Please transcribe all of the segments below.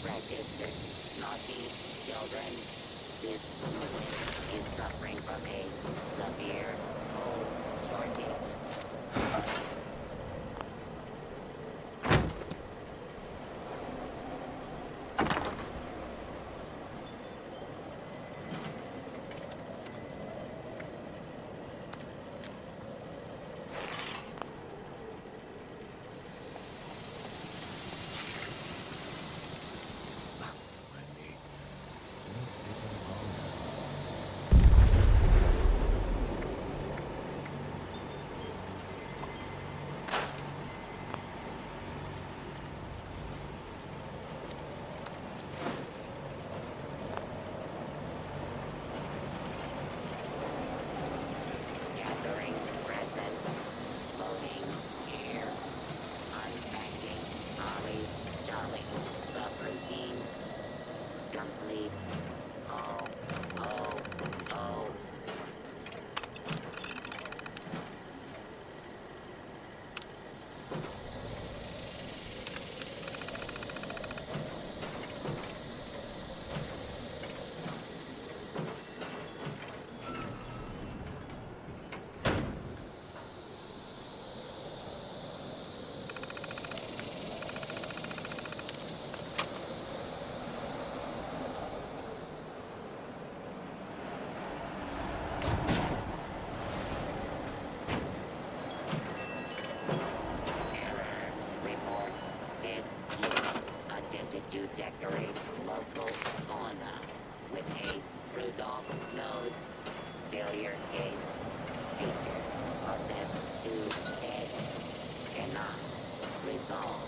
Registered naughty children. This unit is suffering from a severe coal shortage. Gathering presents, loading here, unpacking, ollie, jolly, subroutine, complete, oh, oh, oh. Error report. This unit attempted to decorate local fauna with a Rudolph nose. Failure case. Feature process to head. Cannot resolve.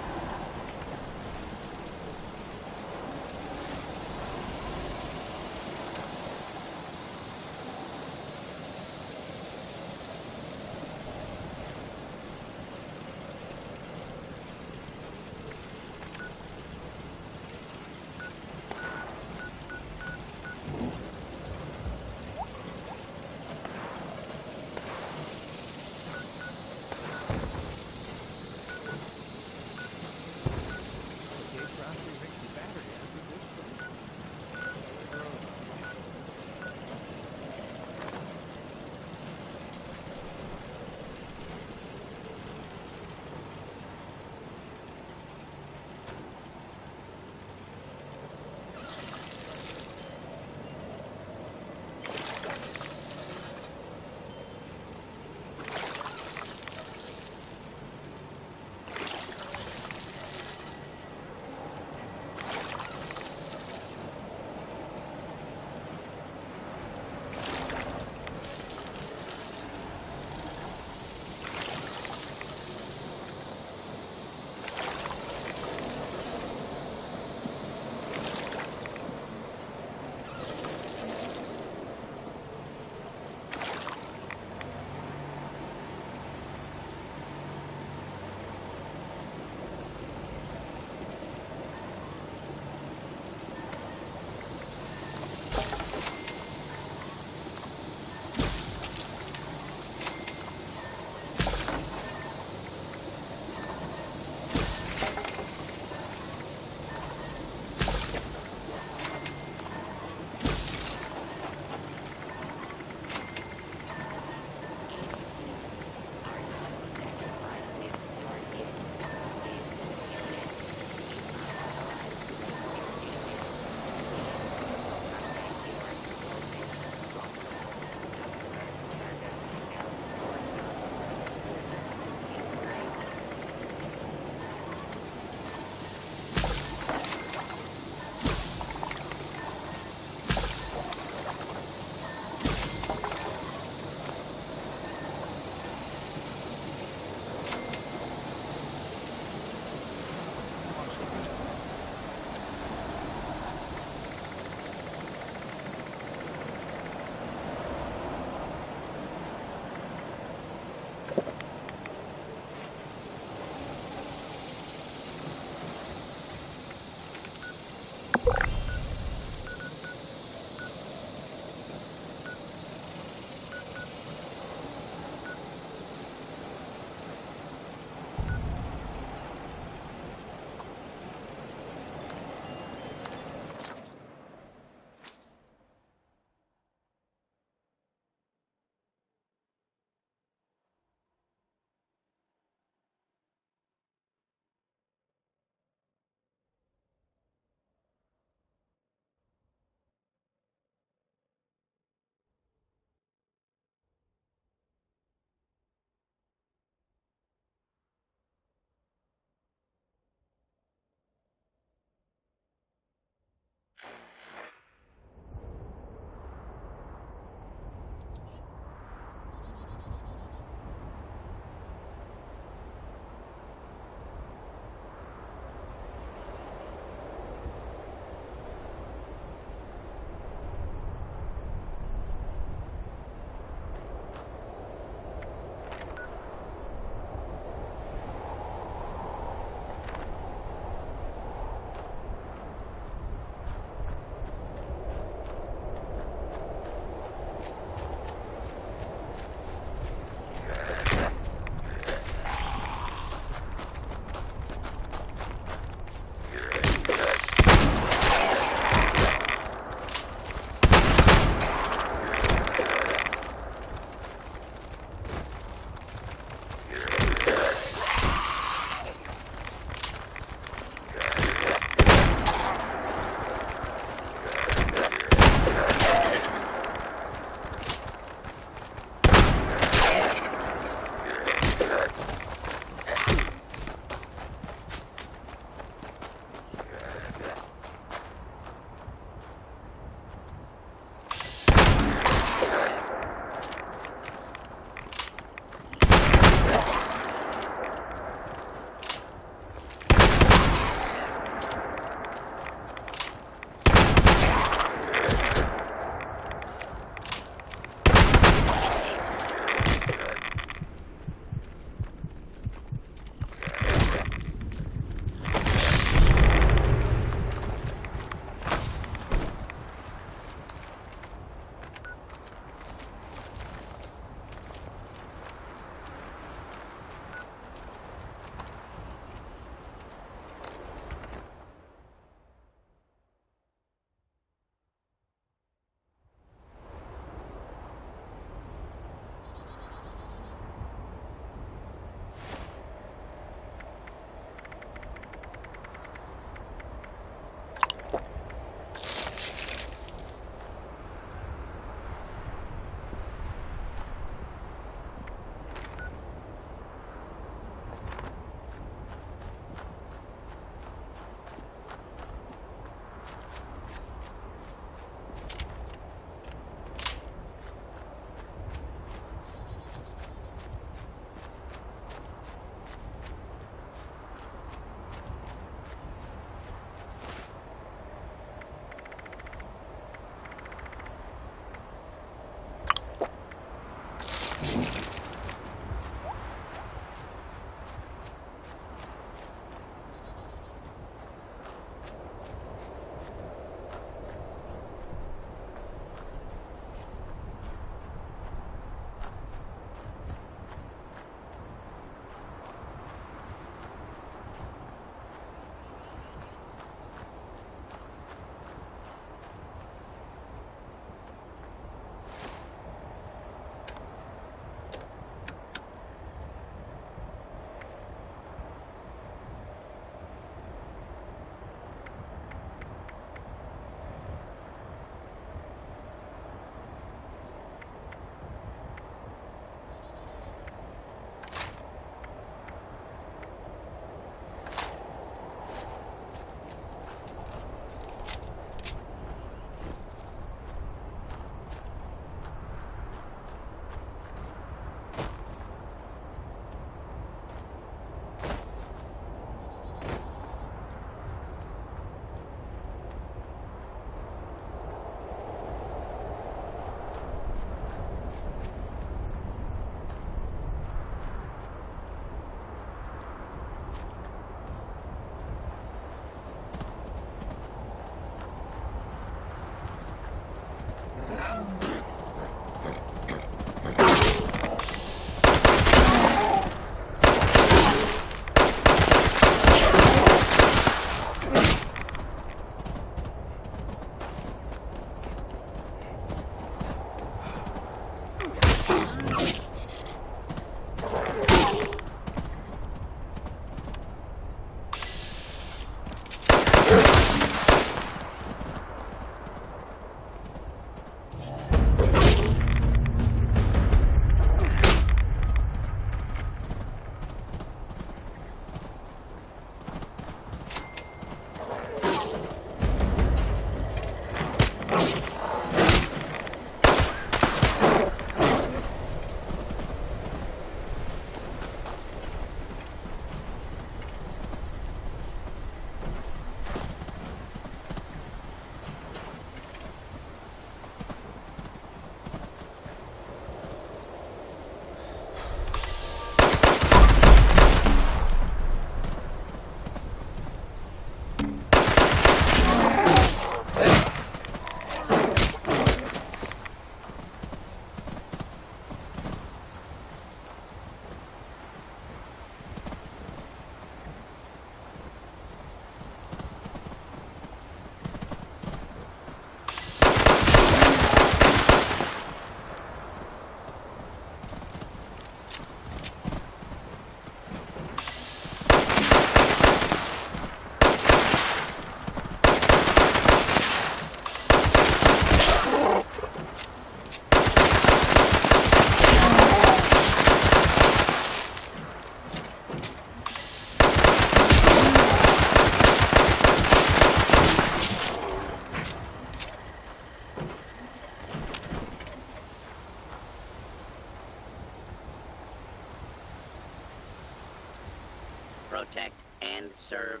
Protect and serve.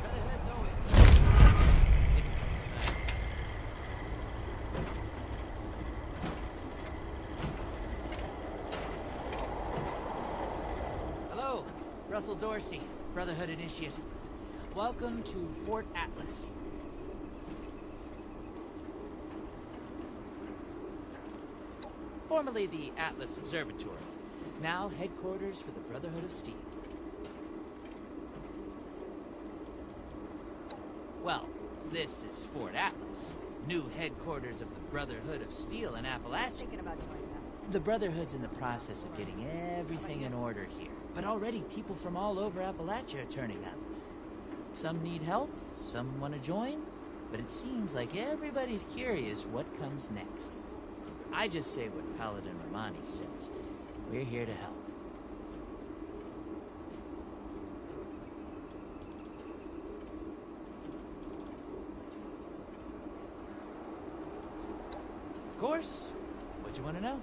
Brotherhood's always Hello, Russell Dorsey, Brotherhood Initiate. Welcome to Fort Atlas. Formerly the Atlas Observatory, now headquarters for the Brotherhood of Steel. Well, this is Fort Atlas, new headquarters of the Brotherhood of Steel in Appalachia. Thinking about joining them. The Brotherhood's in the process of getting everything in order here, but already people from all over Appalachia are turning up. Some need help, some want to join, but it seems like everybody's curious what comes next. I just say what Paladin Romani says. We're here to help. Of course. What you want to know?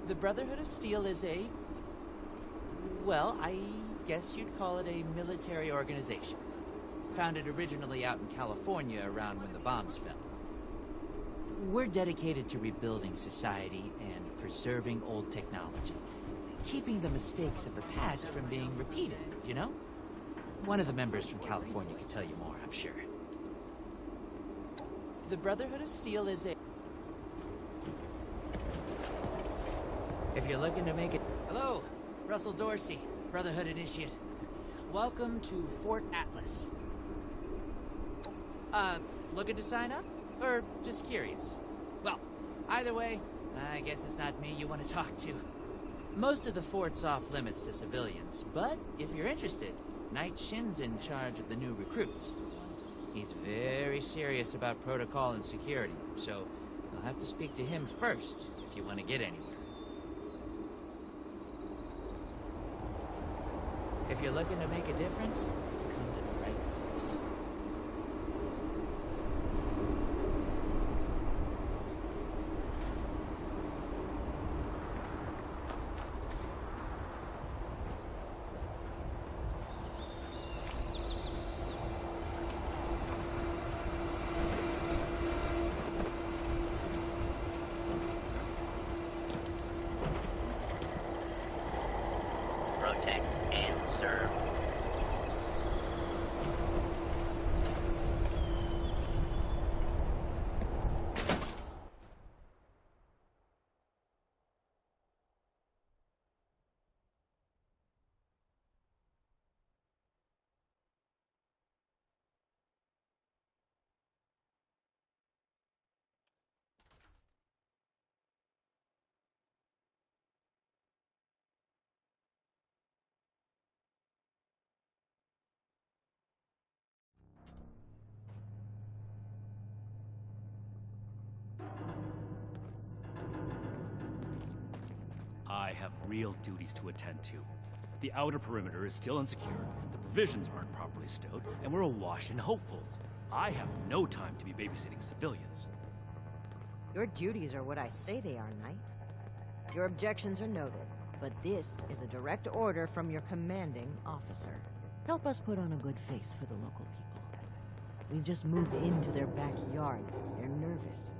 The Brotherhood of Steel is a... well, I guess you'd call it a military organization. Founded originally out in California around when the bombs fell. We're dedicated to rebuilding society and preserving old technology. Keeping the mistakes of the past from being repeated, you know? One of the members from California could tell you more, I'm sure. The Brotherhood of Steel is a... if you're looking to make it... Hello, Russell Dorsey, Brotherhood Initiate. Welcome to Fort Atlas. Looking to sign up? Or just curious? Well, either way, I guess it's not me you want to talk to. Most of the fort's off limits to civilians, but if you're interested, Knight Shin's in charge of the new recruits. He's very serious about protocol and security, so you'll have to speak to him first if you want to get anywhere. If you're looking to make a difference, you've come to the right place. Protect and serve. I have real duties to attend to. The outer perimeter is still unsecured, the provisions aren't properly stowed, and we're awash in hopefuls. I have no time to be babysitting civilians. Your duties are what I say they are, Knight. Your objections are noted, but this is a direct order from your commanding officer. Help us put on a good face for the local people. We've just moved into their backyard. They're nervous.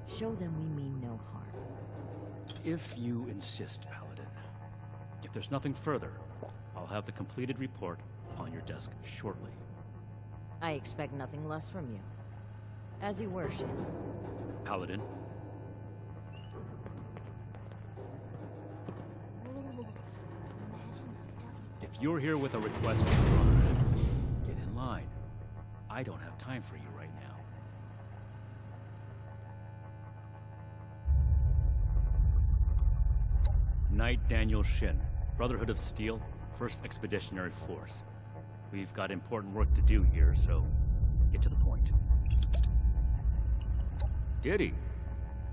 Show them we mean no harm. If you insist, Paladin. If there's nothing further, I'll have the completed report on your desk shortly. I expect nothing less from you. As you worship. Paladin, if you're here with a request from the Brotherhood, get in line. I don't have time for you right now. Knight Daniel Shin, Brotherhood of Steel, 1st Expeditionary Force. We've got important work to do here, so get to the point. Diddy.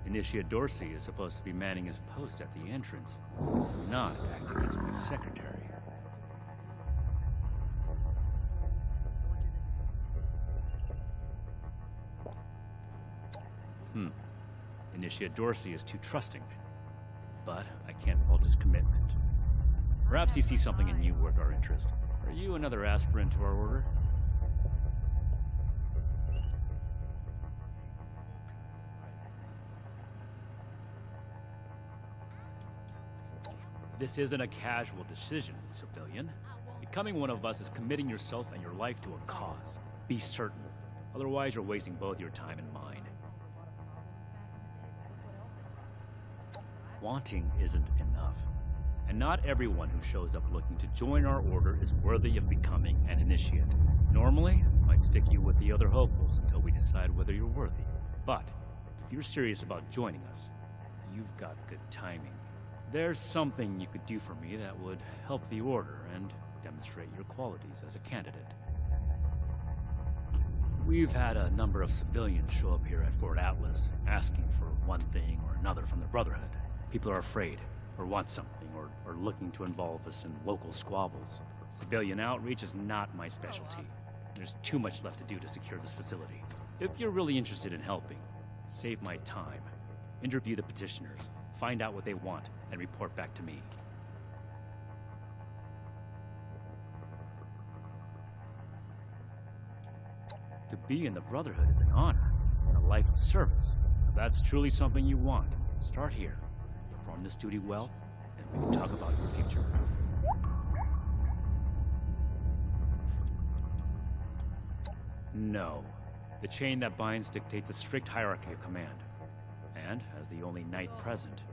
Initiate Dorsey is supposed to be manning his post at the entrance, not acting as my secretary. Initiate Dorsey is too trusting. But I can't fault his commitment. Perhaps he sees something in you worth our interest. Are you another aspirant to our order? This isn't a casual decision, civilian. Becoming one of us is committing yourself and your life to a cause. Be certain. Otherwise, you're wasting both your time and mine. Wanting isn't enough. And not everyone who shows up looking to join our order is worthy of becoming an initiate. Normally, I'd stick you with the other hopefuls until we decide whether you're worthy. But, if you're serious about joining us, you've got good timing. There's something you could do for me that would help the order and demonstrate your qualities as a candidate. We've had a number of civilians show up here at Fort Atlas, asking for one thing or another from the Brotherhood. People are afraid, or want something, or looking to involve us in local squabbles. Civilian outreach is not my specialty. There's too much left to do to secure this facility. If you're really interested in helping, save my time. Interview the petitioners, find out what they want, and report back to me. To be in the Brotherhood is an honor, and a life of service. If that's truly something you want, start here. Perform this duty well, and we can talk about your future. No. The chain that binds dictates a strict hierarchy of command. And, as the only knight present,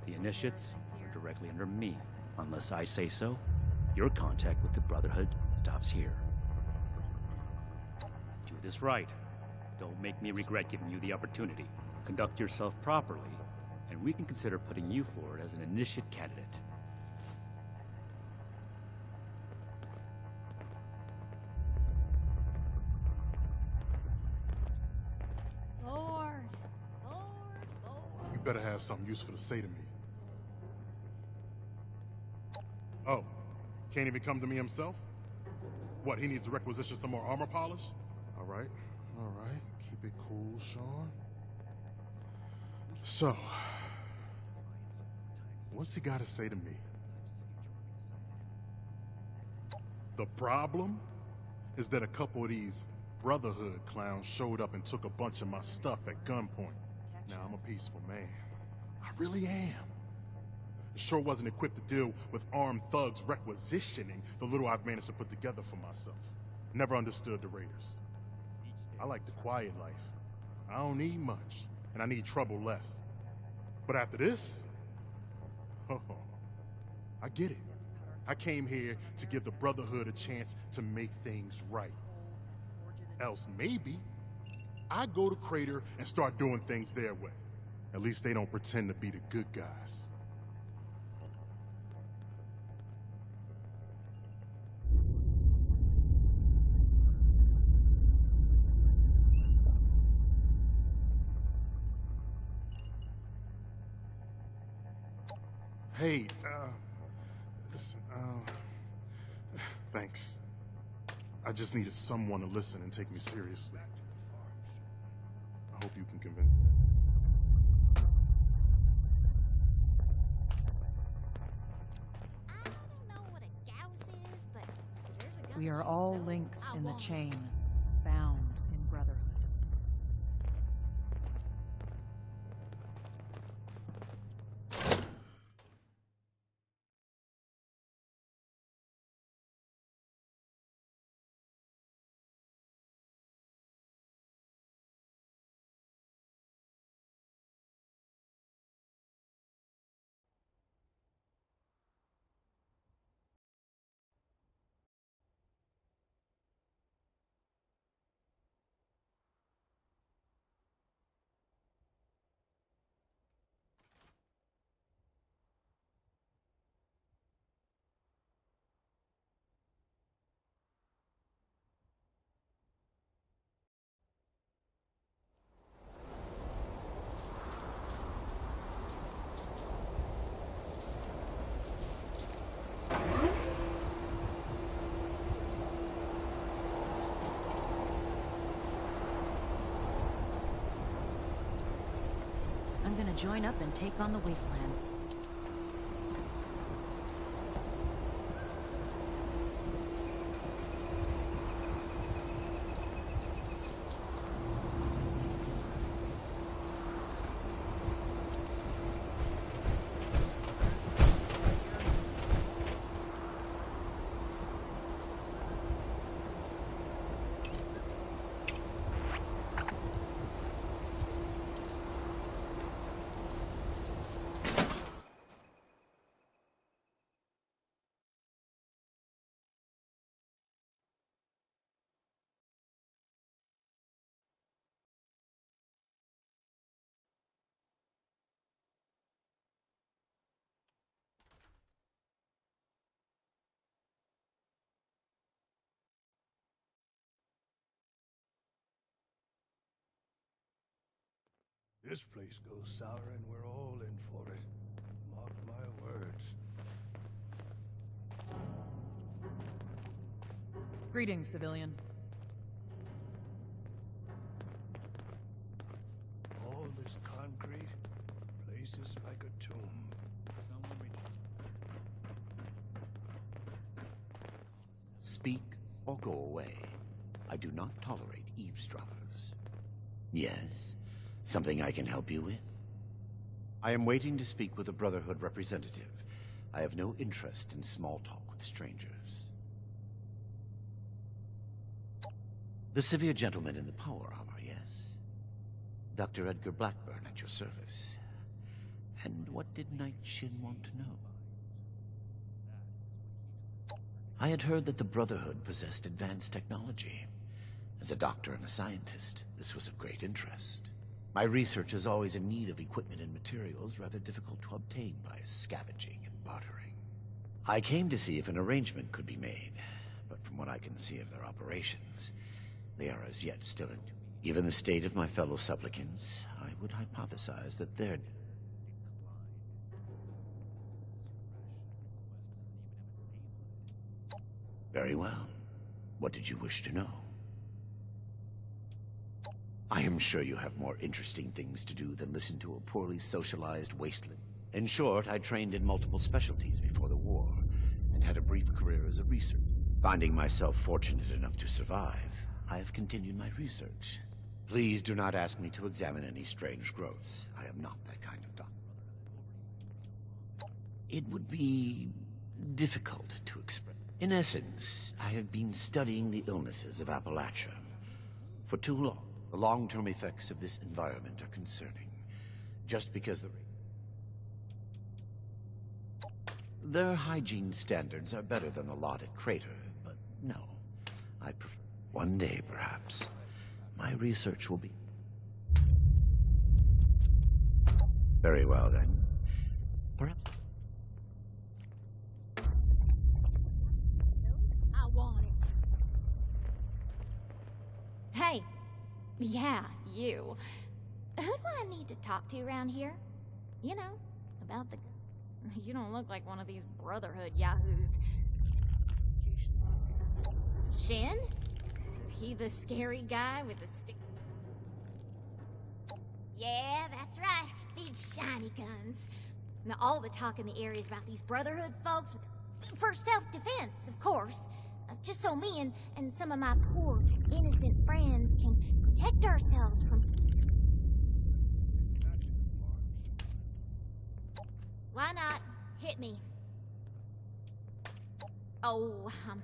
the initiates are directly under me. Unless I say so, your contact with the Brotherhood stops here. Do this right. Don't make me regret giving you the opportunity. Conduct yourself properly, and we can consider putting you forward as an initiate candidate. Lord. You better have something useful to say to me. Oh, can't even come to me himself? What, he needs to requisition some more armor polish? All right. Keep it cool, Sean. So, what's he got to say to me? The problem is that a couple of these Brotherhood clowns showed up and took a bunch of my stuff at gunpoint. Now, I'm a peaceful man. I really am. Sure wasn't equipped to deal with armed thugs requisitioning the little I've managed to put together for myself. Never understood the Raiders. I like the quiet life. I don't need much, and I need trouble less. But after this, oh, I get it. I came here to give the Brotherhood a chance to make things right. Else maybe I go to Crater and start doing things their way. At least they don't pretend to be the good guys. Hey, listen, thanks. I just needed someone to listen and take me seriously. I hope you can convince them. I don't know what a gauss is, but there's a gun We that are shoots all those. links I in the want it. chain, bound in brotherhood. I'm gonna join up and take on the wasteland. This place goes sour and we're all in for it. Mark my words. Greetings, civilian. All this concrete, place is like a tomb. Speak or go away. I do not tolerate eavesdroppers. Yes? Something I can help you with? I am waiting to speak with a Brotherhood representative. I have no interest in small talk with strangers. The severe gentleman in the power armor, yes? Dr. Edgar Blackburn at your service. And what did Knight Shin want to know? I had heard that the Brotherhood possessed advanced technology. As a doctor and a scientist, this was of great interest. My research is always in need of equipment and materials rather difficult to obtain by scavenging and bartering. I came to see if an arrangement could be made, but from what I can see of their operations, they are as yet still in... Given the state of my fellow supplicants, I would hypothesize that they're... Very well. What did you wish to know? I am sure you have more interesting things to do than listen to a poorly socialized wasteland. In short, I trained in multiple specialties before the war, and had a brief career as a researcher. Finding myself fortunate enough to survive, I have continued my research. Please do not ask me to examine any strange growths. I am not that kind of doctor. It would be difficult to express. In essence, I have been studying the illnesses of Appalachia for too long. The long-term effects of this environment are concerning. Just because their hygiene standards are better than a lot at Crater, but no. I prefer... One day, perhaps, my research will be... Very well, then. Perhaps... I want it. Hey. Yeah, you. Who do I need to talk to around here? You know, about the... You don't look like one of these Brotherhood yahoos. Shin? He the scary guy with the stick? Yeah, that's right. Big shiny guns. Now, all the talk in the area is about these Brotherhood folks for self-defense, of course. Just so me and some of my poor, innocent friends can protect ourselves from... Why not? Hit me. Oh, I'm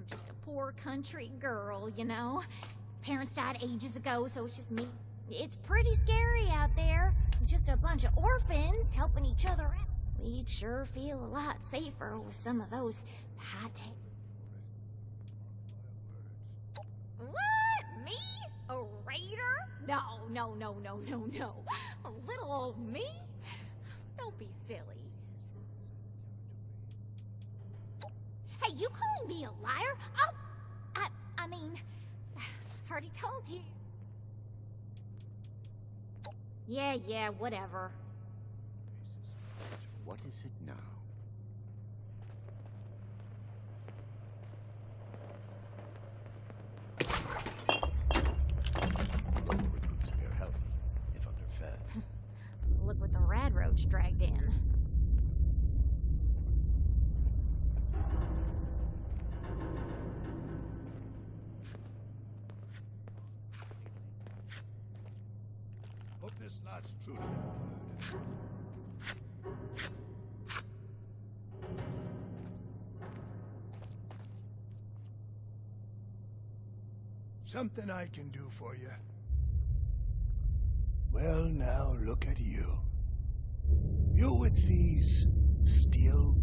just a poor country girl, you know? Parents died ages ago, so it's just me. It's pretty scary out there. Just a bunch of orphans helping each other out. We'd sure feel a lot safer with some of those high-tech... What? Me? A raider? No. A little old me? Don't be silly. Hey, you calling me a liar? I mean, I already told you. Yeah, whatever. What is it now? Local recruits appear healthy, if underfed. with the rad roach dragged in. Hope this lot's true to their word. Something I can do for you. Well, now look at you. You with these steel...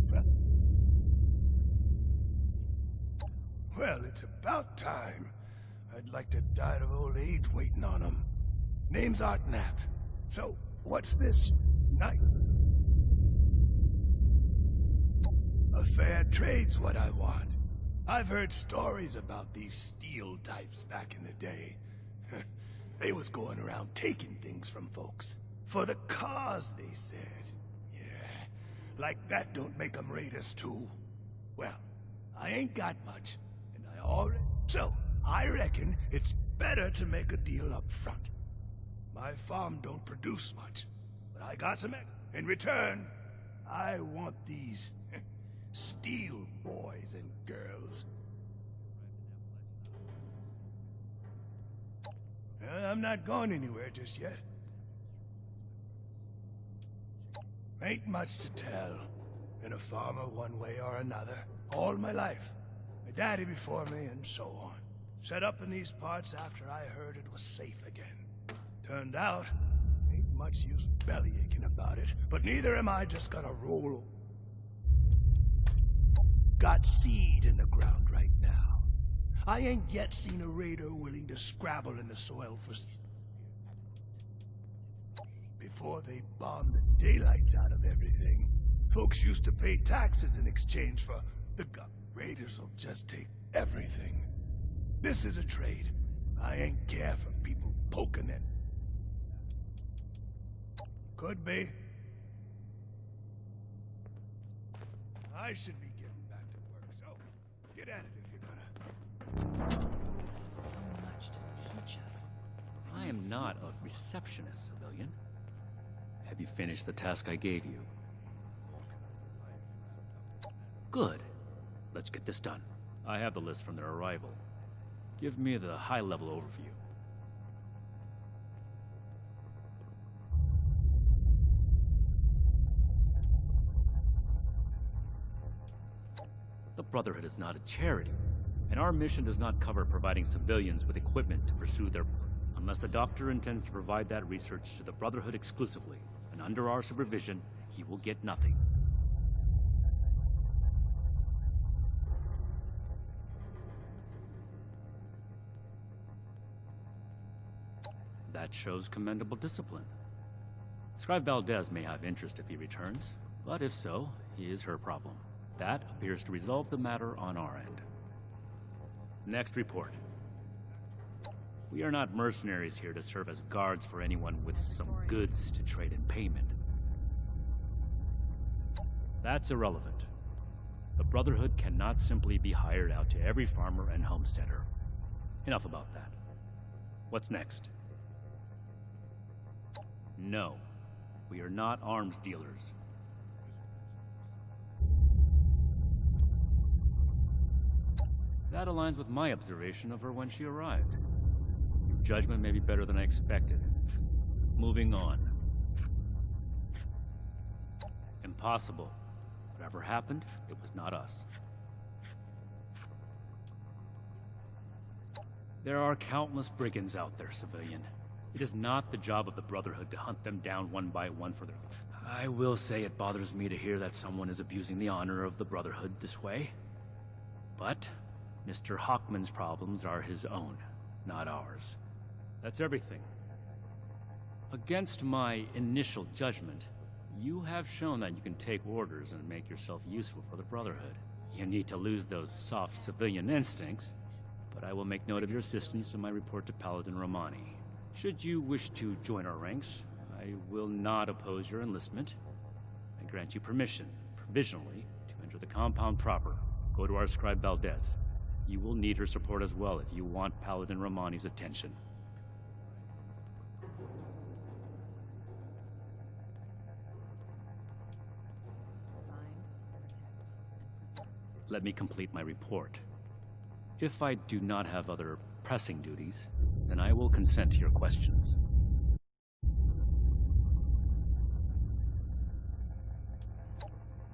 Well, it's about time. I'd like to die of old age waiting on them. Name's Art Knapp. So, what's this? Night? A fair trade's what I want. I've heard stories about these steel types back in the day. They was going around taking things from folks. For the cause, they said. Yeah, like that don't make them raiders too. Well, I ain't got much, and I already... So, I reckon it's better to make a deal up front. My farm don't produce much, but I got some... In return, I want these steel boys and girls. I'm not going anywhere just yet. Ain't much to tell. Been a farmer one way or another, all my life. My daddy before me, and so on. Set up in these parts after I heard it was safe again. Turned out, ain't much use bellyaching about it, but neither am I just gonna roll. Got seed in the ground right now. I ain't yet seen a raider willing to scrabble in the soil for... Before they bombed the daylights out of everything, folks used to pay taxes in exchange for the raiders will just take everything. This is a trade. I ain't care for people poking it. Could be. I should be getting back to work, so get at it if you're gonna. So much to teach us. I am not a receptionist, civilian. Have you finished the task I gave you? Good. Let's get this done. I have the list from their arrival. Give me the high-level overview. The Brotherhood is not a charity, and our mission does not cover providing civilians with equipment to pursue their... Unless the doctor intends to provide that research to the Brotherhood exclusively, and under our supervision, he will get nothing. That shows commendable discipline. Scribe Valdez may have interest if he returns, but if so, he is her problem. That appears to resolve the matter on our end. Next report. We are not mercenaries here to serve as guards for anyone with some goods to trade in payment. That's irrelevant. The Brotherhood cannot simply be hired out to every farmer and homesteader. Enough about that. What's next? No, we are not arms dealers. That aligns with my observation of her when she arrived. Your judgment may be better than I expected. Moving on. Impossible. Whatever happened, it was not us. There are countless brigands out there, civilian. It is not the job of the Brotherhood to hunt them down one by one for their... I will say it bothers me to hear that someone is abusing the honor of the Brotherhood this way. But Mr. Hockman's problems are his own, not ours. That's everything. Against my initial judgment, you have shown that you can take orders and make yourself useful for the Brotherhood. You need to lose those soft civilian instincts, but I will make note of your assistance in my report to Paladin Romani. Should you wish to join our ranks, I will not oppose your enlistment. I grant you permission, provisionally, to enter the compound proper. Go to our scribe Valdez. You will need her support as well if you want Paladin Romani's attention. Let me complete my report. If I do not have other pressing duties, then I will consent to your questions.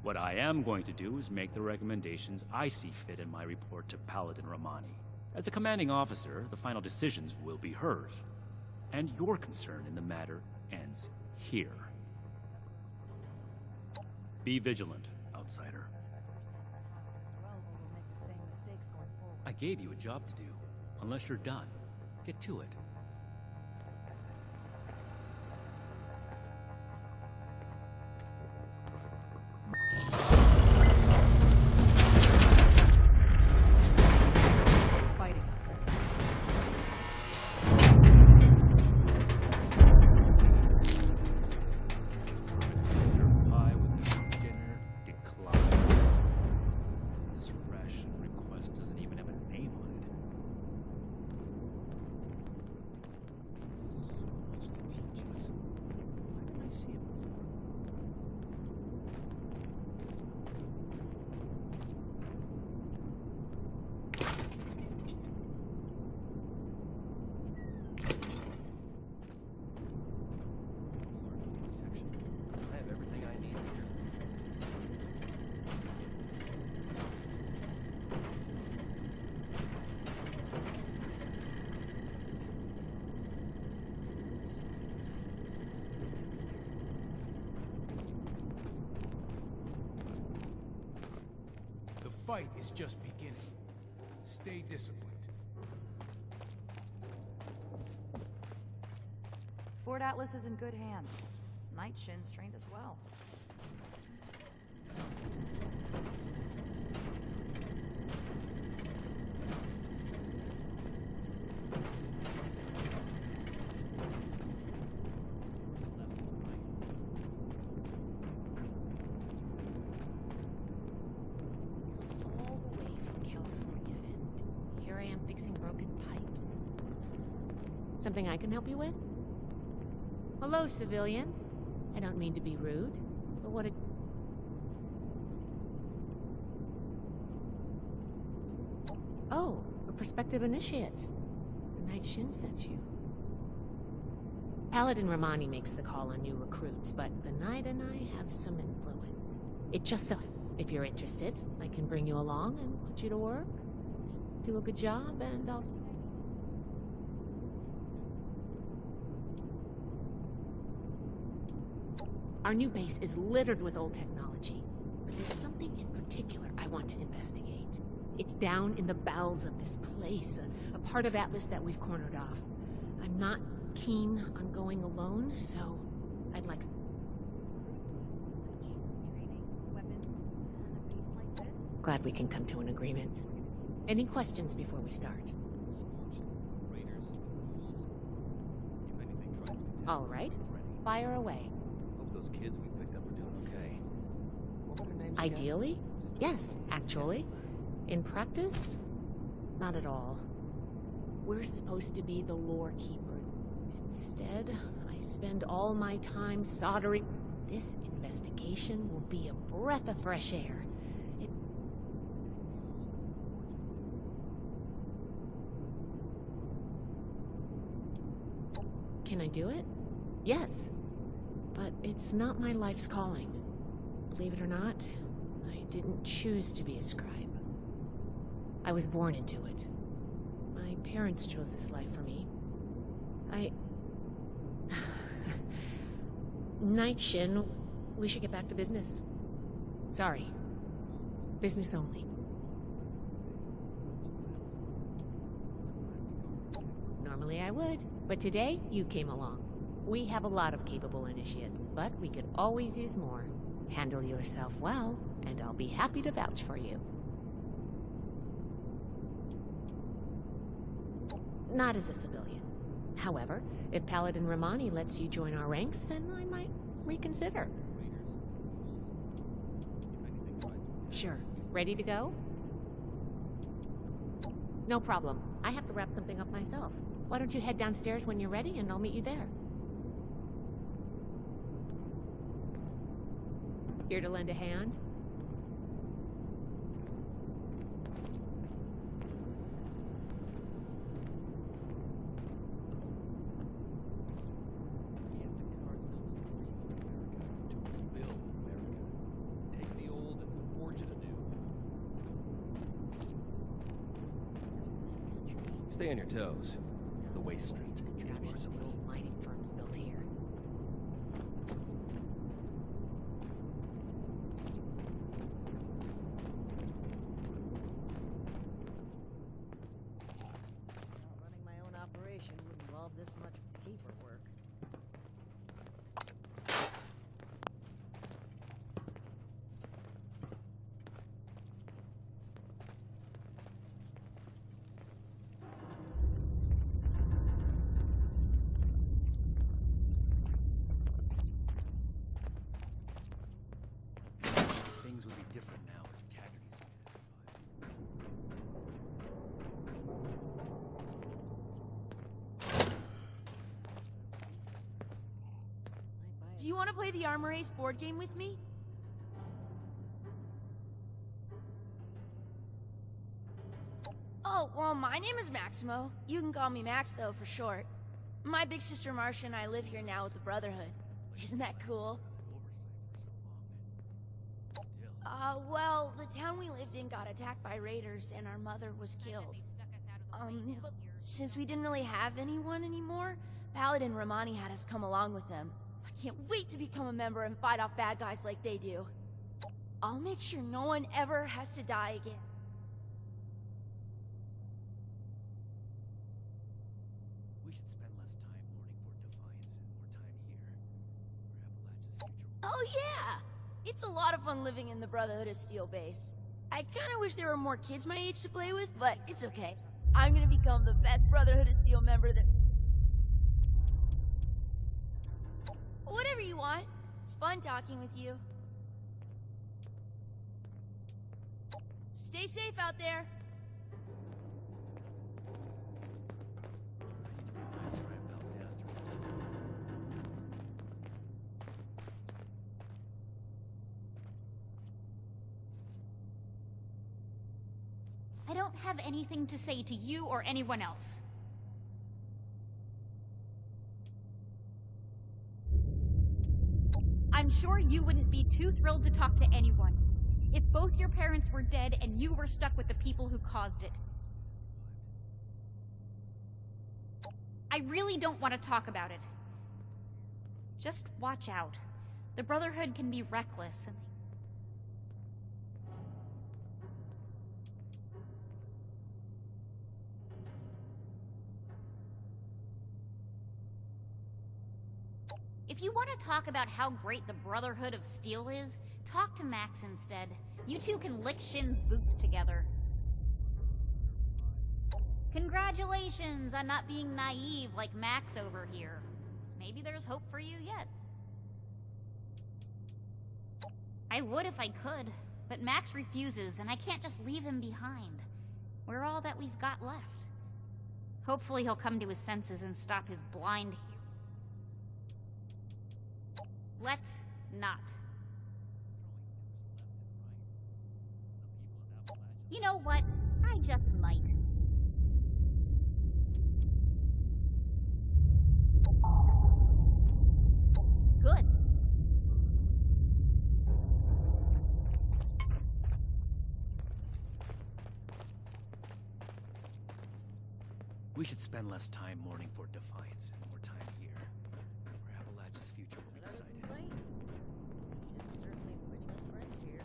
What I am going to do is make the recommendations I see fit in my report to Paladin Romani. As the commanding officer, the final decisions will be hers. And your concern in the matter ends here. Be vigilant, outsider. I gave you a job to do. Unless you're done, get to it. Fighting. Pie with no dinner declined. This ration request doesn't even have a name on it. So much to teach us. Why didn't I see it before? I have everything I need here. The fight is just beginning. Stay disciplined. Fort Atlas is in good hands. Night Shin's trained as well. All the way from California, and here I am fixing broken pipes. Something I can help you with? Hello, civilian. I don't mean to be rude, but what Oh, a prospective initiate. The Night Shin sent you. Paladin Romani makes the call on new recruits, but the Knight and I have some influence. It just so, if you're interested, I can bring you along and put you to work. Do a good job, and I'll... Our new base is littered with old technology, but there's something in particular I want to investigate. It's down in the bowels of this place, a part of Atlas that we've cornered off. I'm not keen on going alone, so I'd like some... Glad we can come to an agreement. Any questions before we start? All right, fire away. Hope those kids we picked up are doing okay. What were their names again? Ideally, yes, actually. In practice, not at all. We're supposed to be the lore keepers. Instead, I spend all my time soldering. This investigation will be a breath of fresh air. It's... Can I do it? Yes. But it's not my life's calling. Believe it or not, I didn't choose to be a scribe. I was born into it. My parents chose this life for me. Night Shin, we should get back to business. Sorry. Business only. Normally I would, but today you came along. We have a lot of capable initiates, but we could always use more. Handle yourself well, and I'll be happy to vouch for you. Not as a civilian. However, if Paladin Romani lets you join our ranks, then I might reconsider. Sure. Ready to go? No problem. I have to wrap something up myself. Why don't you head downstairs when you're ready, and I'll meet you there. Here to lend a hand? Stay on your toes. The wasteland is merciless. Mining firms built here. Running my own operation would involve this much paperwork. Things would be different now if Taggarty's Do you want to play the Armor Ace board game with me? Oh, well, my name is Maximo. You can call me Max, though, for short. My big sister Marcia and I live here now with the Brotherhood. Isn't that cool? Well, the town we lived in got attacked by raiders and our mother was killed. But since we didn't really have anyone anymore, Paladin Romani had us come along with them. I can't wait to become a member and fight off bad guys like they do. I'll make sure no one ever has to die again. We should spend less time mourning for Defiance and more time here, where Appalachia's future will... Oh yeah! It's a lot of fun living in the Brotherhood of Steel base. I kinda wish there were more kids my age to play with, but it's okay. I'm gonna become the best Brotherhood of Steel member that... Whatever you want. It's fun talking with you. Stay safe out there. That's right about death. I don't have anything to say to you or anyone else. I'm sure you wouldn't be too thrilled to talk to anyone if both your parents were dead and you were stuck with the people who caused it. I really don't want to talk about it. Just watch out. The Brotherhood can be reckless and if you want to talk about how great the Brotherhood of Steel is, talk to Max instead. You two can lick Shin's boots together. Congratulations on not being naive like Max over here. Maybe there's hope for you yet. I would if I could, but Max refuses, and I can't just leave him behind. We're all that we've got left. Hopefully he'll come to his senses and stop his blind... Let's not. You know what? I just might. Good. We should spend less time mourning for Defiance and more time here, where Appalachia's future will be decided. Shin's certainly bringing us friends here.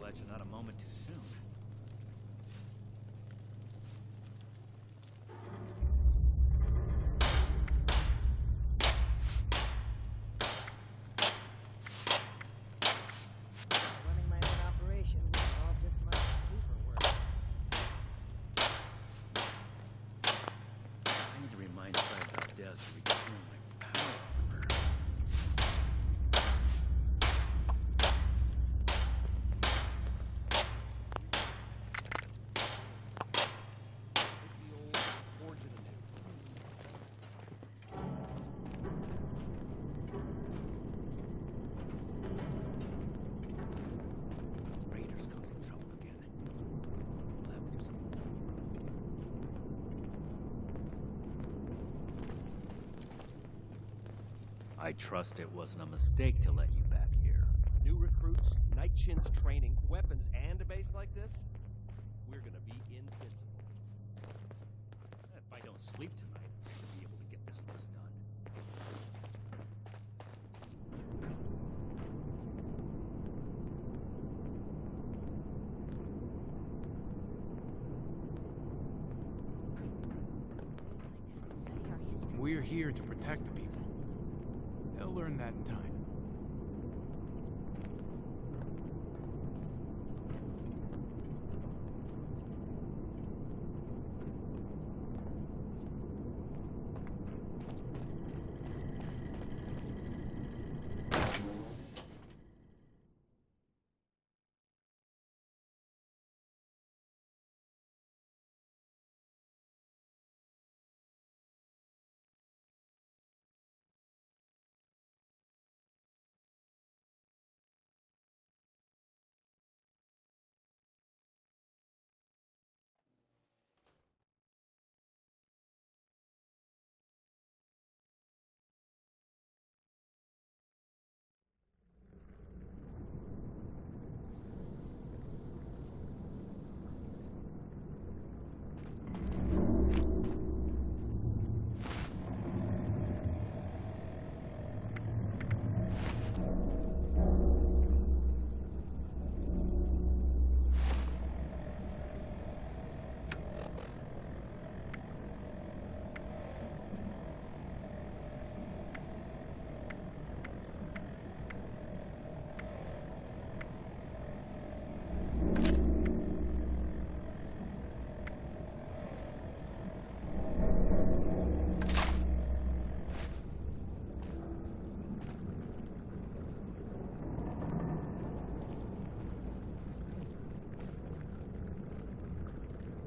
let you out a moment too soon. Running my own operation with all this much paperwork. I need to remind Fred Valdez to return my power armor. Raiders causing trouble again. We'll have to do something. I trust it wasn't a mistake to let you back here. New recruits, night shins training, weapons, and a base like this? We're gonna be invincible. If I don't sleep tonight, I'll be able to get this list done. Study our history. We're here to protect the people. They'll learn that in time.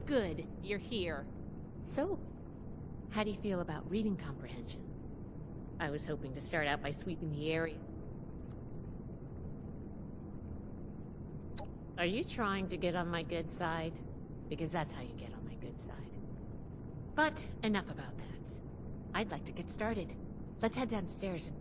Good, you're here. So, how do you feel about reading comprehension? I was hoping to start out by sweeping the area. Are you trying to get on my good side? Because that's how you get on my good side. But enough about that. I'd like to get started. Let's head downstairs and...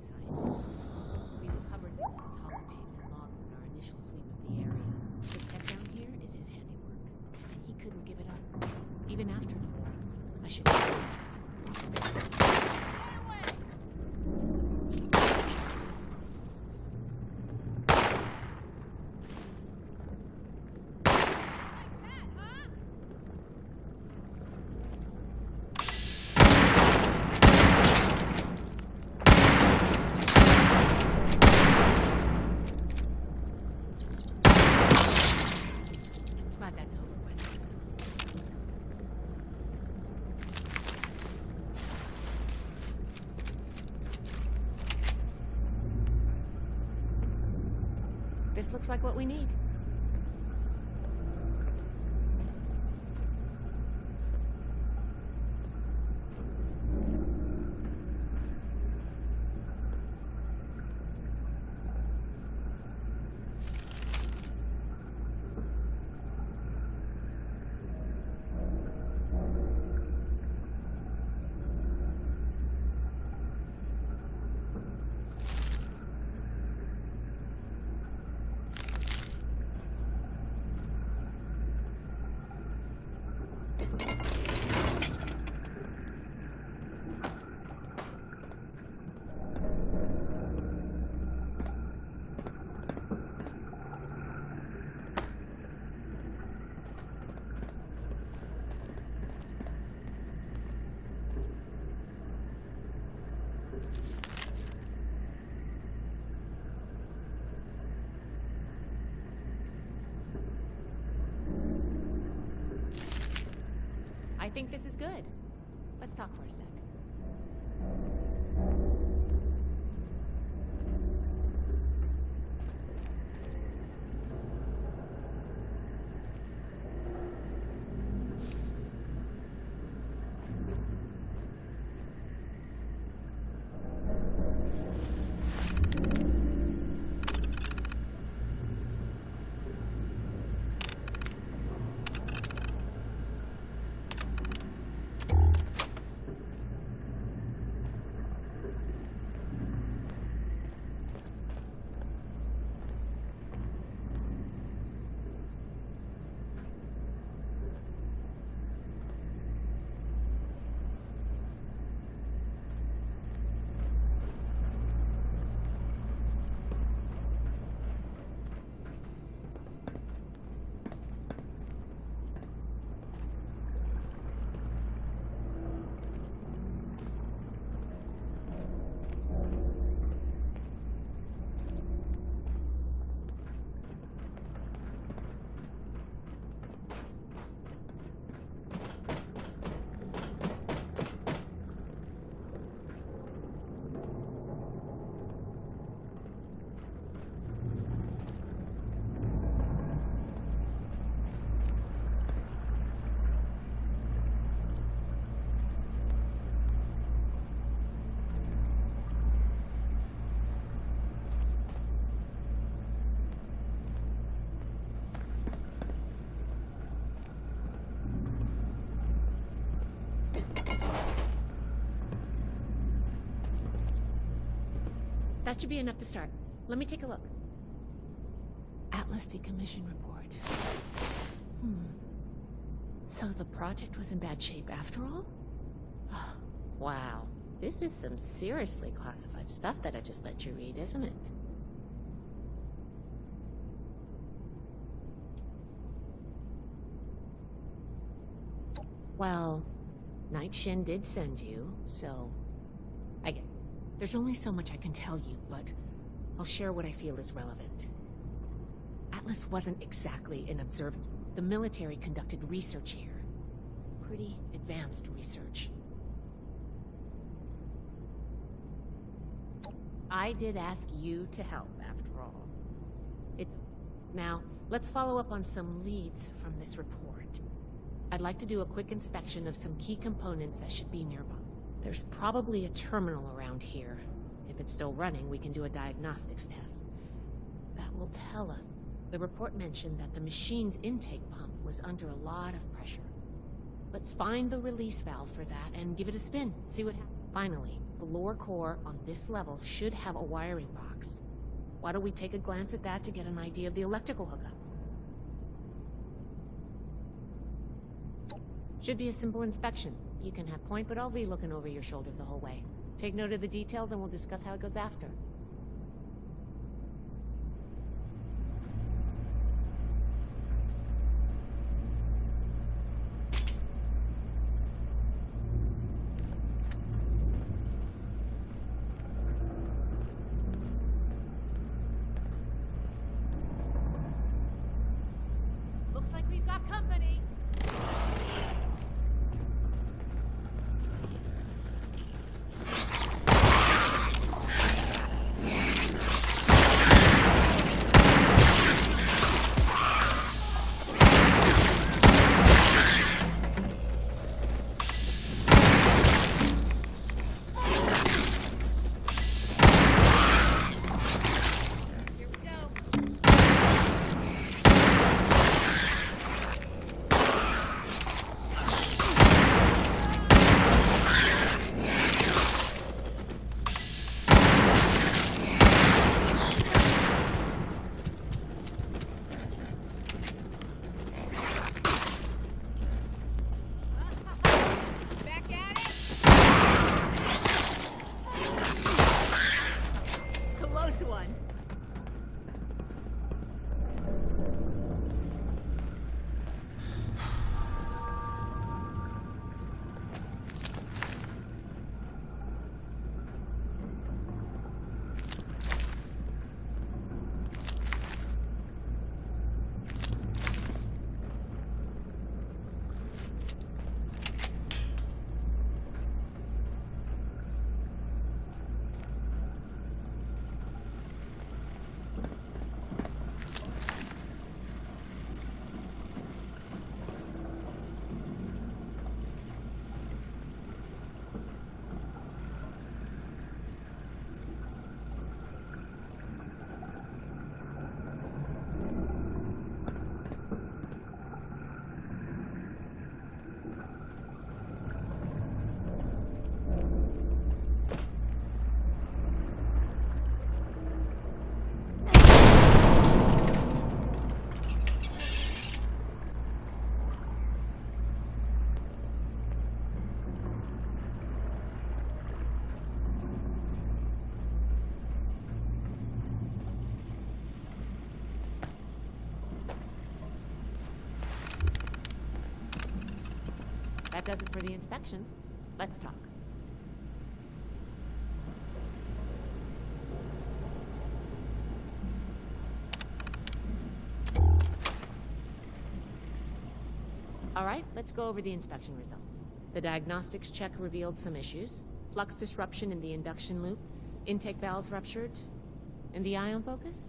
scientists. We recovered some of his holotapes and logs in our initial sweep of the area. The tech down here is his handiwork, and he couldn't give it up, even after the war. I should transfer. Glad that's over with. This looks like what we need. I think this is good. Let's talk for a sec. That should be enough to start. Let me take a look. Atlas decommission report. So the project was in bad shape after all? Oh, wow. This is some seriously classified stuff that I just let you read, isn't it? Well, Night Shin did send you, so I guess there's only so much I can tell you, but I'll share what I feel is relevant. Atlas wasn't exactly an observant. The military conducted research here. Pretty advanced research. I did ask you to help, after all. Now, let's follow up on some leads from this report. I'd like to do a quick inspection of some key components that should be nearby. There's probably a terminal around here. If it's still running, we can do a diagnostics test. That will tell us. The report mentioned that the machine's intake pump was under a lot of pressure. Let's find the release valve for that and give it a spin. See what happens. Finally, The lower core on this level should have a wiring box. Why don't we take a glance at that to get an idea of the electrical hookups? Should be a simple inspection. You can have point, but I'll be looking over your shoulder the whole way. Take note of the details and we'll discuss how it goes after. Looks like we've got company. That does it for the inspection. Let's talk. All right, let's go over the inspection results. The diagnostics check revealed some issues. Flux disruption in the induction loop, intake valves ruptured, and the ion focus?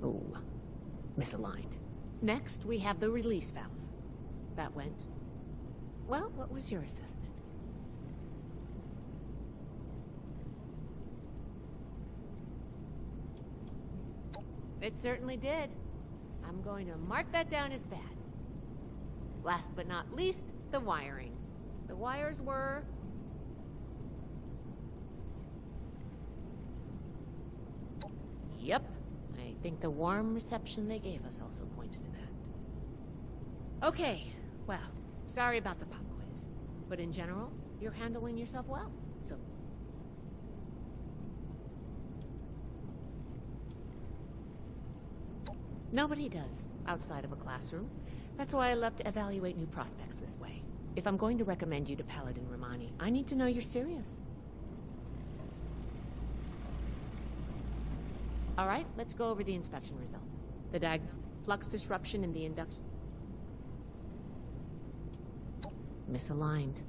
Oh, misaligned. Next, we have the release valve. That went... Well, what was your assessment? It certainly did. I'm going to mark that down as bad. Last but not least, the wiring. The wires were... Yep. I think the warm reception they gave us also points to that. Okay, well, sorry about the pop quiz. But in general, you're handling yourself well, so... Nobody does, outside of a classroom. That's why I love to evaluate new prospects this way. If I'm going to recommend you to Paladin Romani, I need to know you're serious. All right, let's go over the inspection results. The flux disruption in the induction... Misaligned.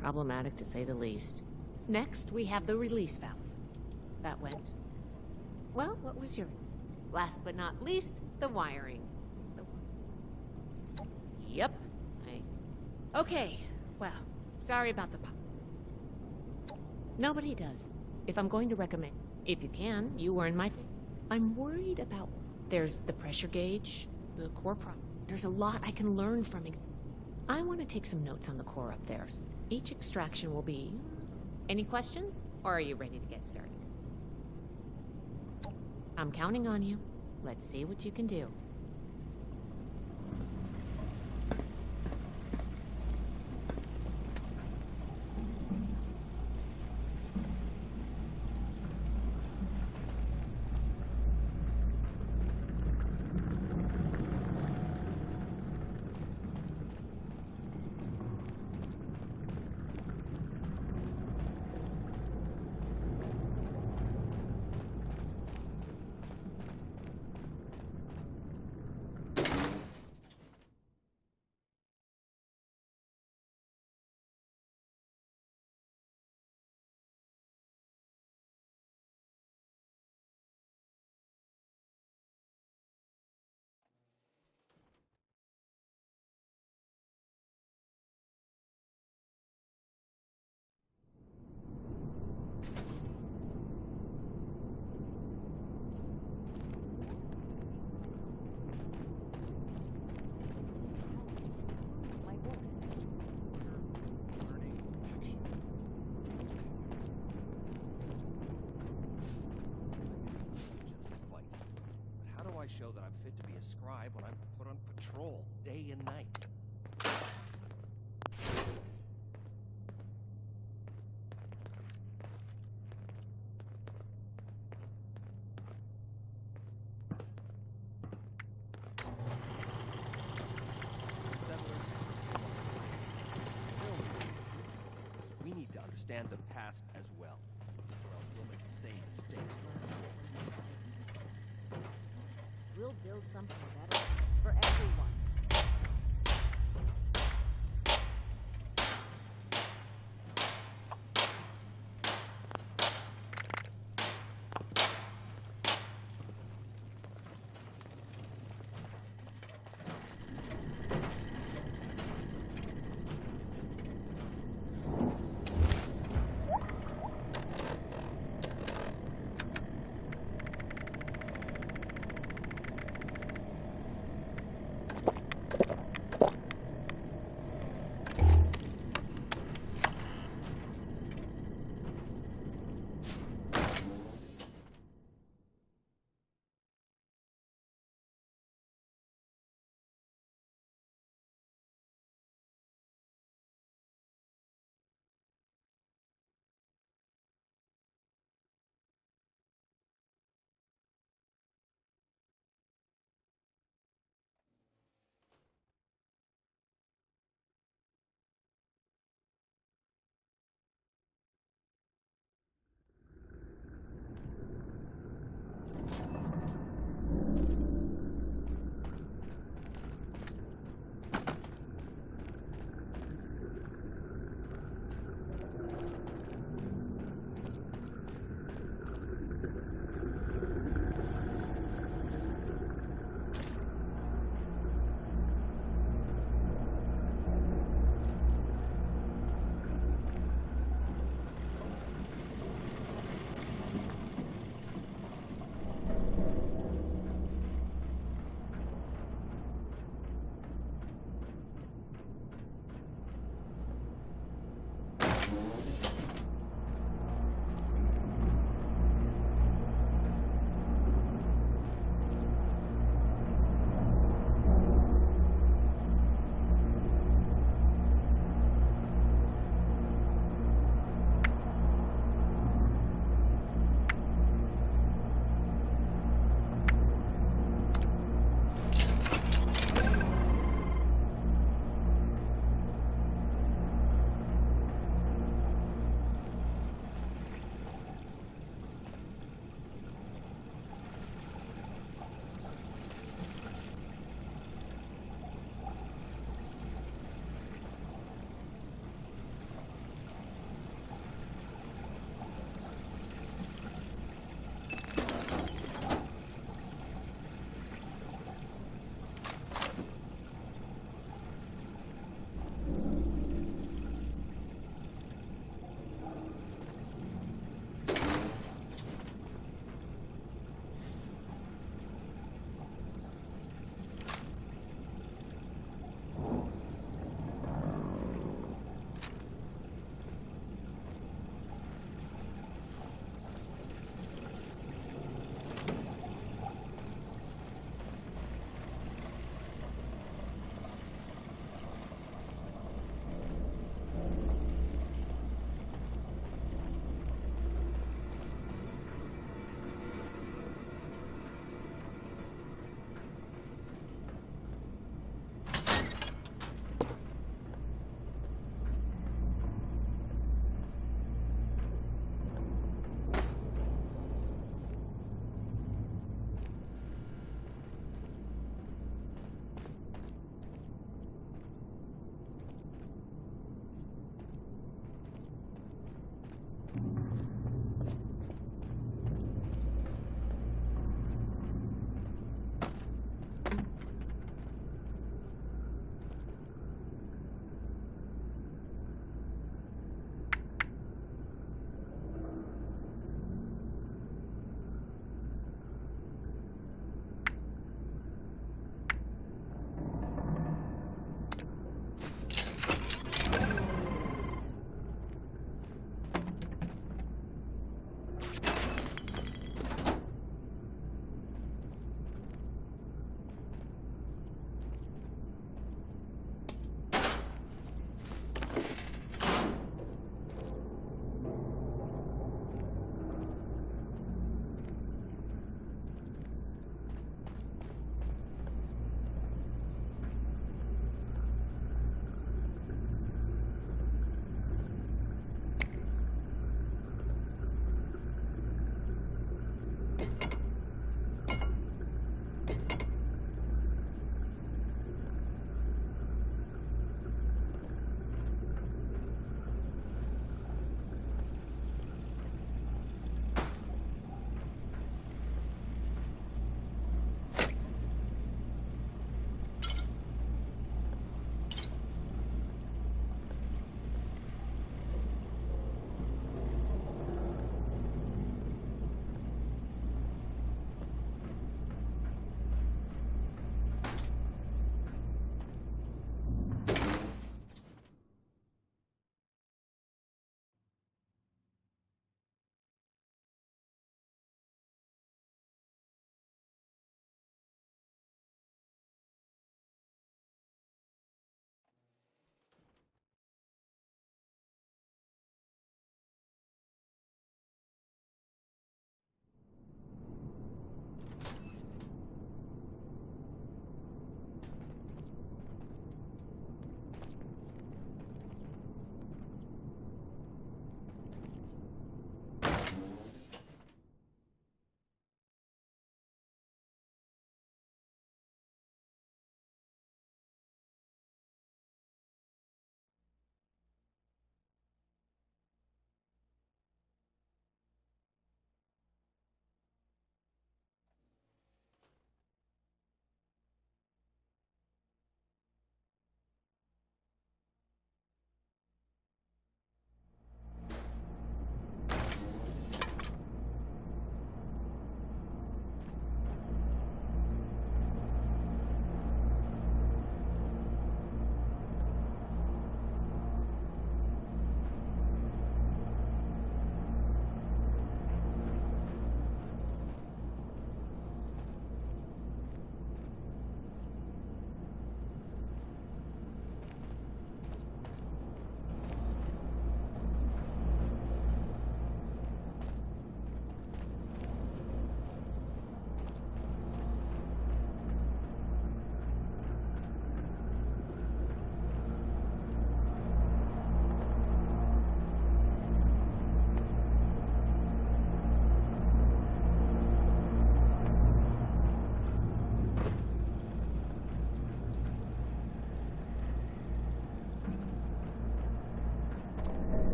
Problematic to say the least. Next, we have the release valve. That went... Well, what was yours? Last but not least, the wiring. Yep. Okay, well, sorry about the pop. Nobody does. If I'm going to recommend... If you can, you were in my... I'm worried about... There's the pressure gauge, the core process... There's a lot I can learn from I want to take some notes on the core up there. Each extraction will be... Any questions? Or are you ready to get started? I'm counting on you. Let's see what you can do. I show that I'm fit to be a scribe when I'm put on patrol day and night? We need to understand the past as well, or else we'll make the same mistakes. We'll build something better for everyone.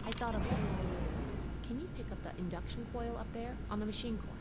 I thought of... Can you pick up the induction coil up there on the machine core?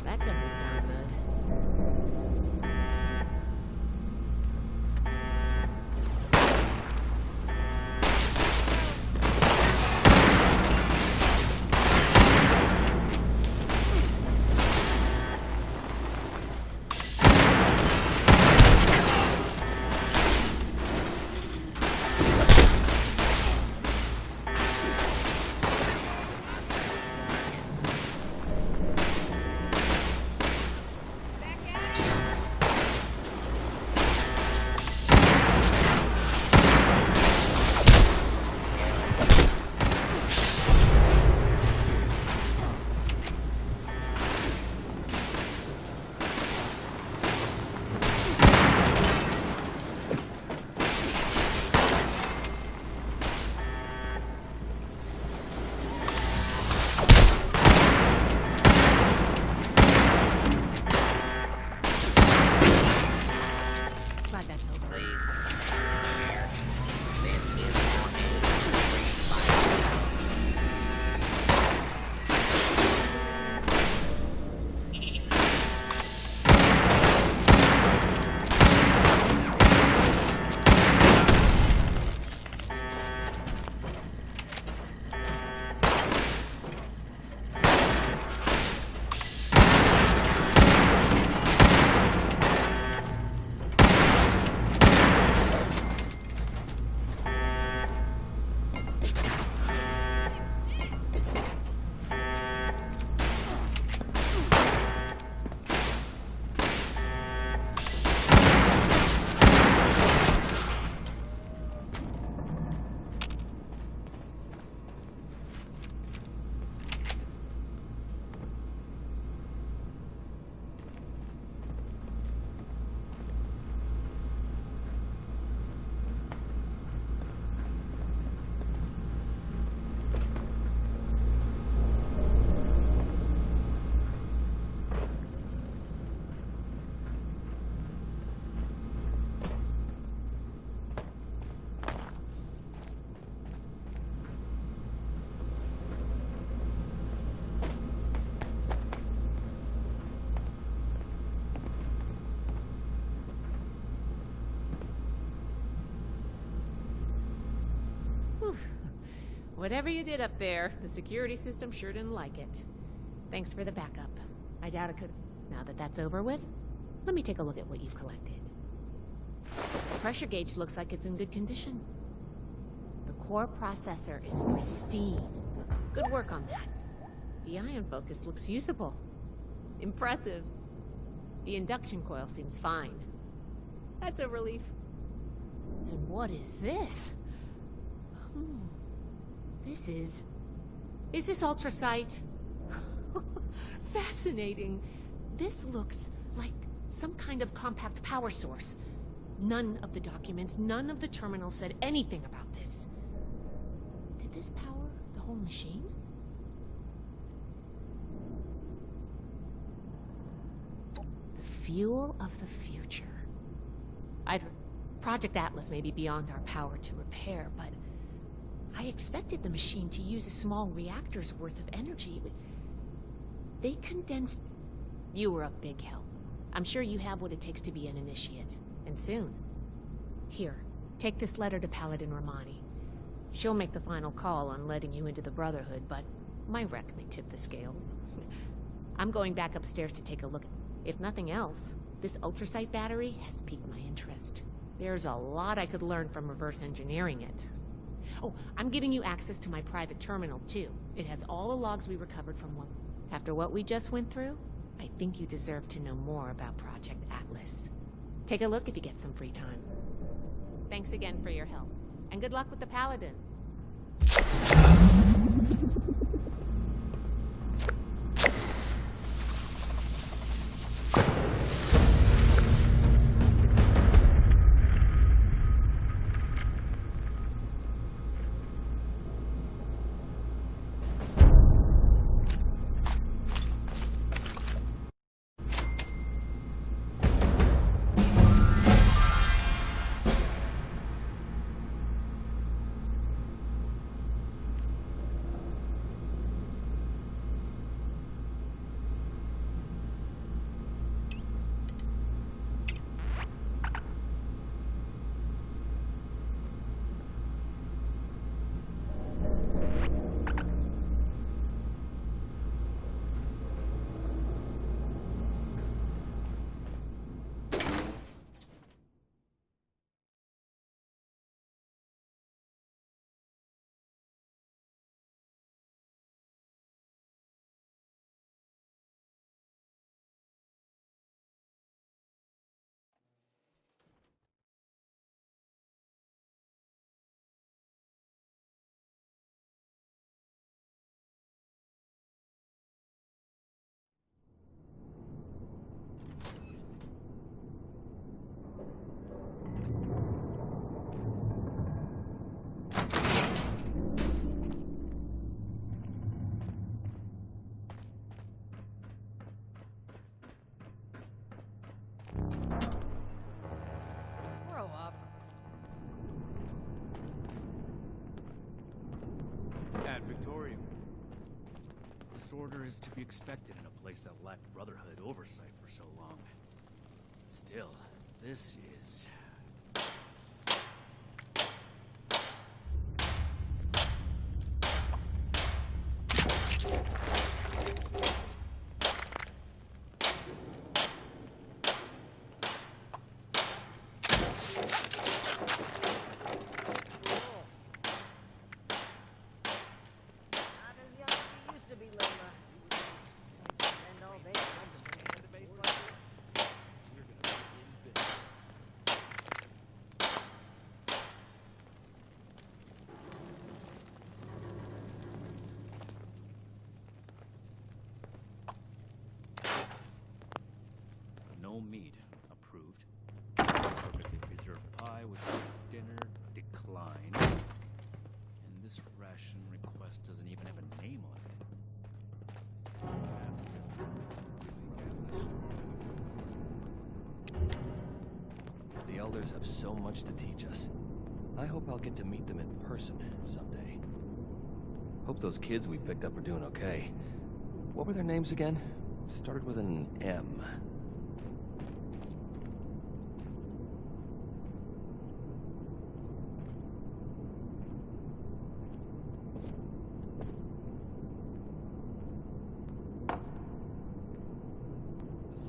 That doesn't sound good. Whatever you did up there, the security system sure didn't like it. Thanks for the backup. I doubt it could... Now that that's over with, let me take a look at what you've collected. The pressure gauge looks like it's in good condition. The core processor is pristine. Good work on that. The ion focus looks usable. Impressive. The induction coil seems fine. That's a relief. And what is this? This is... Is this ultrasight? Fascinating. This looks like some kind of compact power source. None of the documents, none of the terminals said anything about this. Did this power the whole machine? The fuel of the future. Project Atlas may be beyond our power to repair, but I expected the machine to use a small reactor's worth of energy. They condensed... You were a big help. I'm sure you have what it takes to be an initiate. And soon. Here, take this letter to Paladin Romani. She'll make the final call on letting you into the Brotherhood, but my wreck may tip the scales. I'm going back upstairs to take a look. If nothing else, this ultrasight battery has piqued my interest. There's a lot I could learn from reverse engineering it. Oh, I'm giving you access to my private terminal, too. It has all the logs we recovered from one. After what we just went through, I think you deserve to know more about Project Atlas. Take a look if you get some free time. Thanks again for your help. And good luck with the Paladin. Disorder is to be expected in a place that lacked Brotherhood oversight for so long. Still, this is... No meat approved. Perfectly preserved pie with dinner declined. And this ration request doesn't even have a name on it. The Elders have so much to teach us. I hope I'll get to meet them in person someday. Hope those kids we picked up are doing okay. What were their names again? Started with an M.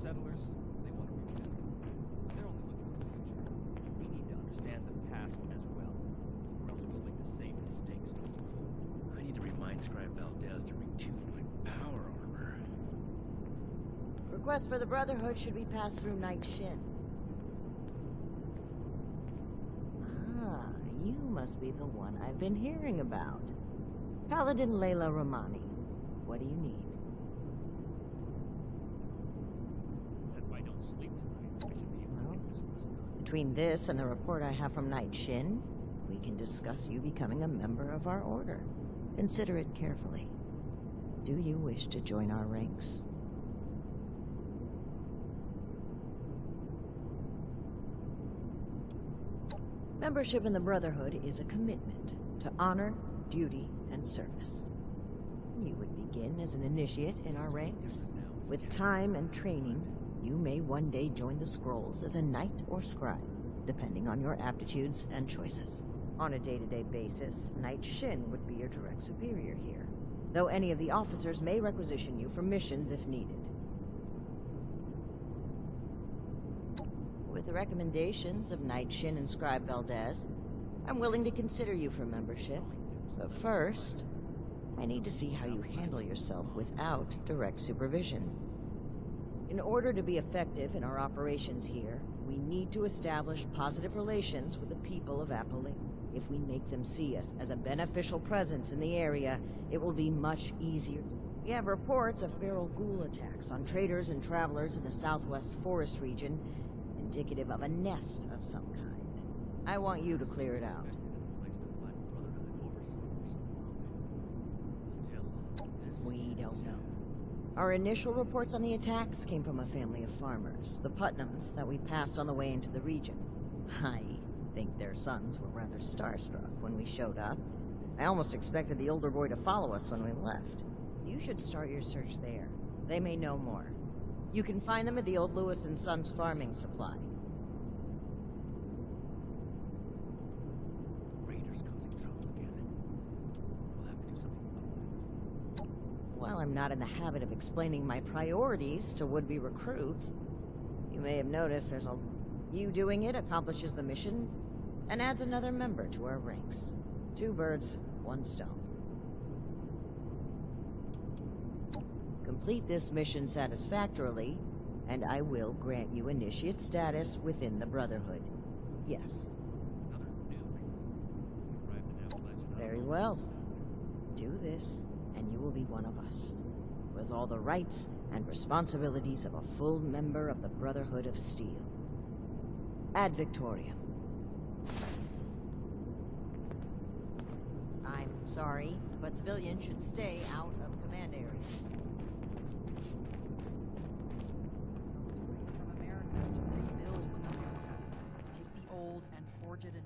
settlers, they want to rebuild. But they're only looking at the future. We need to understand the past as well, or else we'll make the same mistakes going forward. I need to remind Scribe Valdez to retune my power armor. Request for the Brotherhood should be passed through Night Shin. Ah, you must be the one I've been hearing about. Paladin Layla Romani. What do you need? If I don't sleep tonight, I should be able to get this done. Between this and the report I have from Night Shin, we can discuss you becoming a member of our order. Consider it carefully. Do you wish to join our ranks? Membership in the Brotherhood is a commitment to honor, duty, and service. You would begin as an initiate in our ranks. With time and training, you may one day join the Scrolls as a knight or scribe, depending on your aptitudes and choices. On a day-to-day basis, Knight Shin would be your direct superior here, though any of the officers may requisition you for missions if needed. With the recommendations of Knight Shin and Scribe Valdez, I'm willing to consider you for membership. But first, I need to see how you handle yourself without direct supervision. In order to be effective in our operations here, we need to establish positive relations with the people of Apolline. If we make them see us as a beneficial presence in the area, it will be much easier. We have reports of feral ghoul attacks on traders and travelers in the southwest forest region, indicative of a nest of some kind. I want you to clear it out. We don't know. Our initial reports on the attacks came from a family of farmers, the Putnams, that we passed on the way into the region. I think their sons were rather starstruck when we showed up. I almost expected the older boy to follow us when we left. You should start your search there. They may know more. You can find them at the old Lewis and Sons farming supply. Raiders causing trouble again. We'll have to do something about that. While I'm not in the habit of explaining my priorities to would-be recruits, you may have noticed you doing it accomplishes the mission and adds another member to our ranks. 2 birds, 1 stone. Complete this mission satisfactorily, and I will grant you initiate status within the Brotherhood. Yes. Very well. Do this, and you will be one of us, with all the rights and responsibilities of a full member of the Brotherhood of Steel. Ad Victoriam. I'm sorry, but civilians should stay out of command areas. From America to rebuild America. Take the old and forge it anew.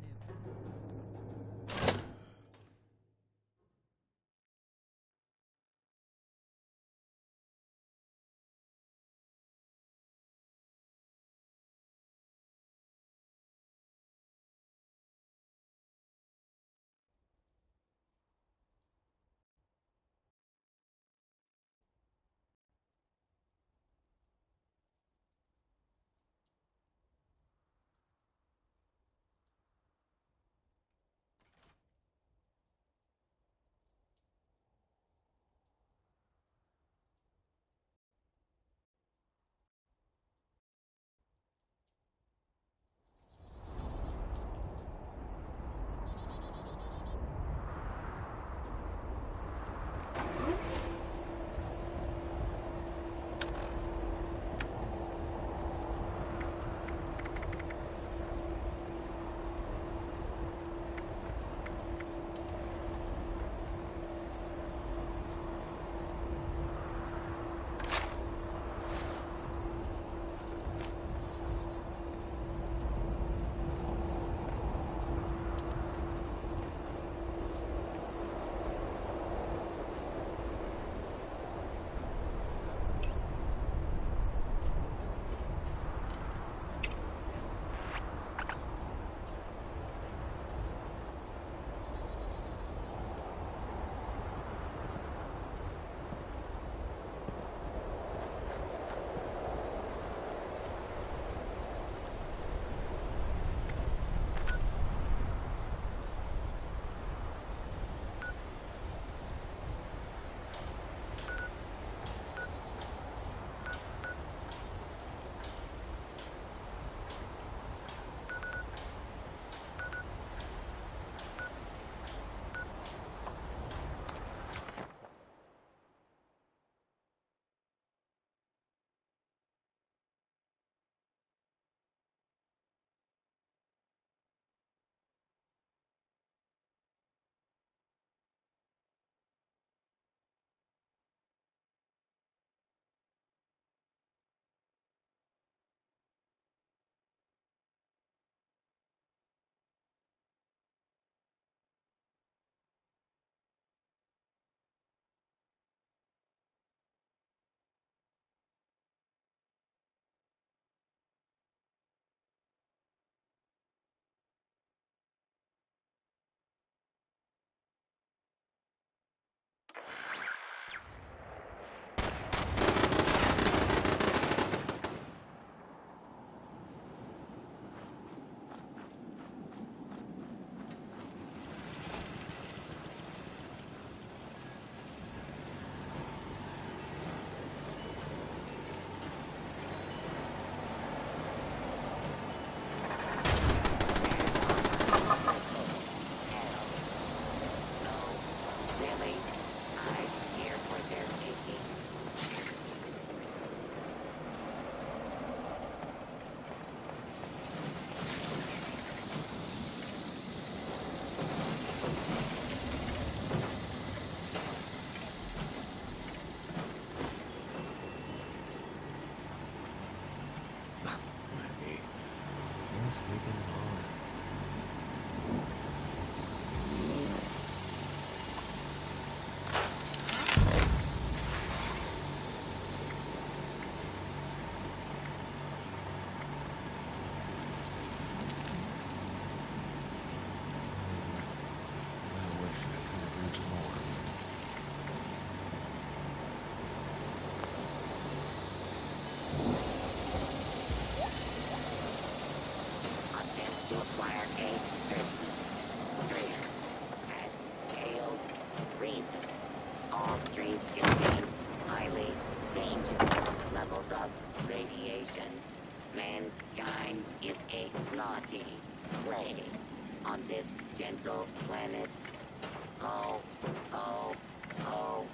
sleeping hard. I wish I could have used more. Attempt to acquire A-33 has failed. Reason. All streams contain highly dangerous levels of radiation. Mankind is a naughty prey on this gentle planet. Oh, oh, oh.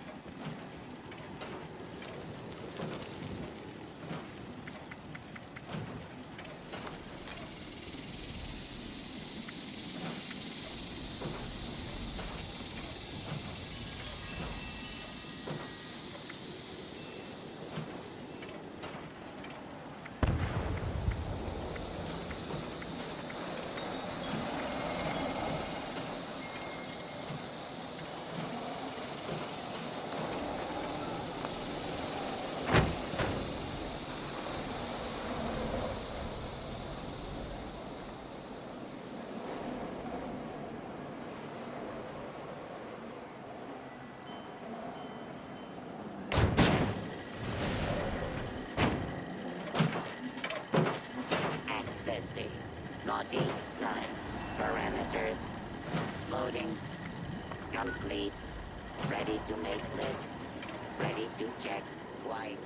Accessing naughty lines. Parameters. Loading. Complete. Ready to make list. Ready to check twice.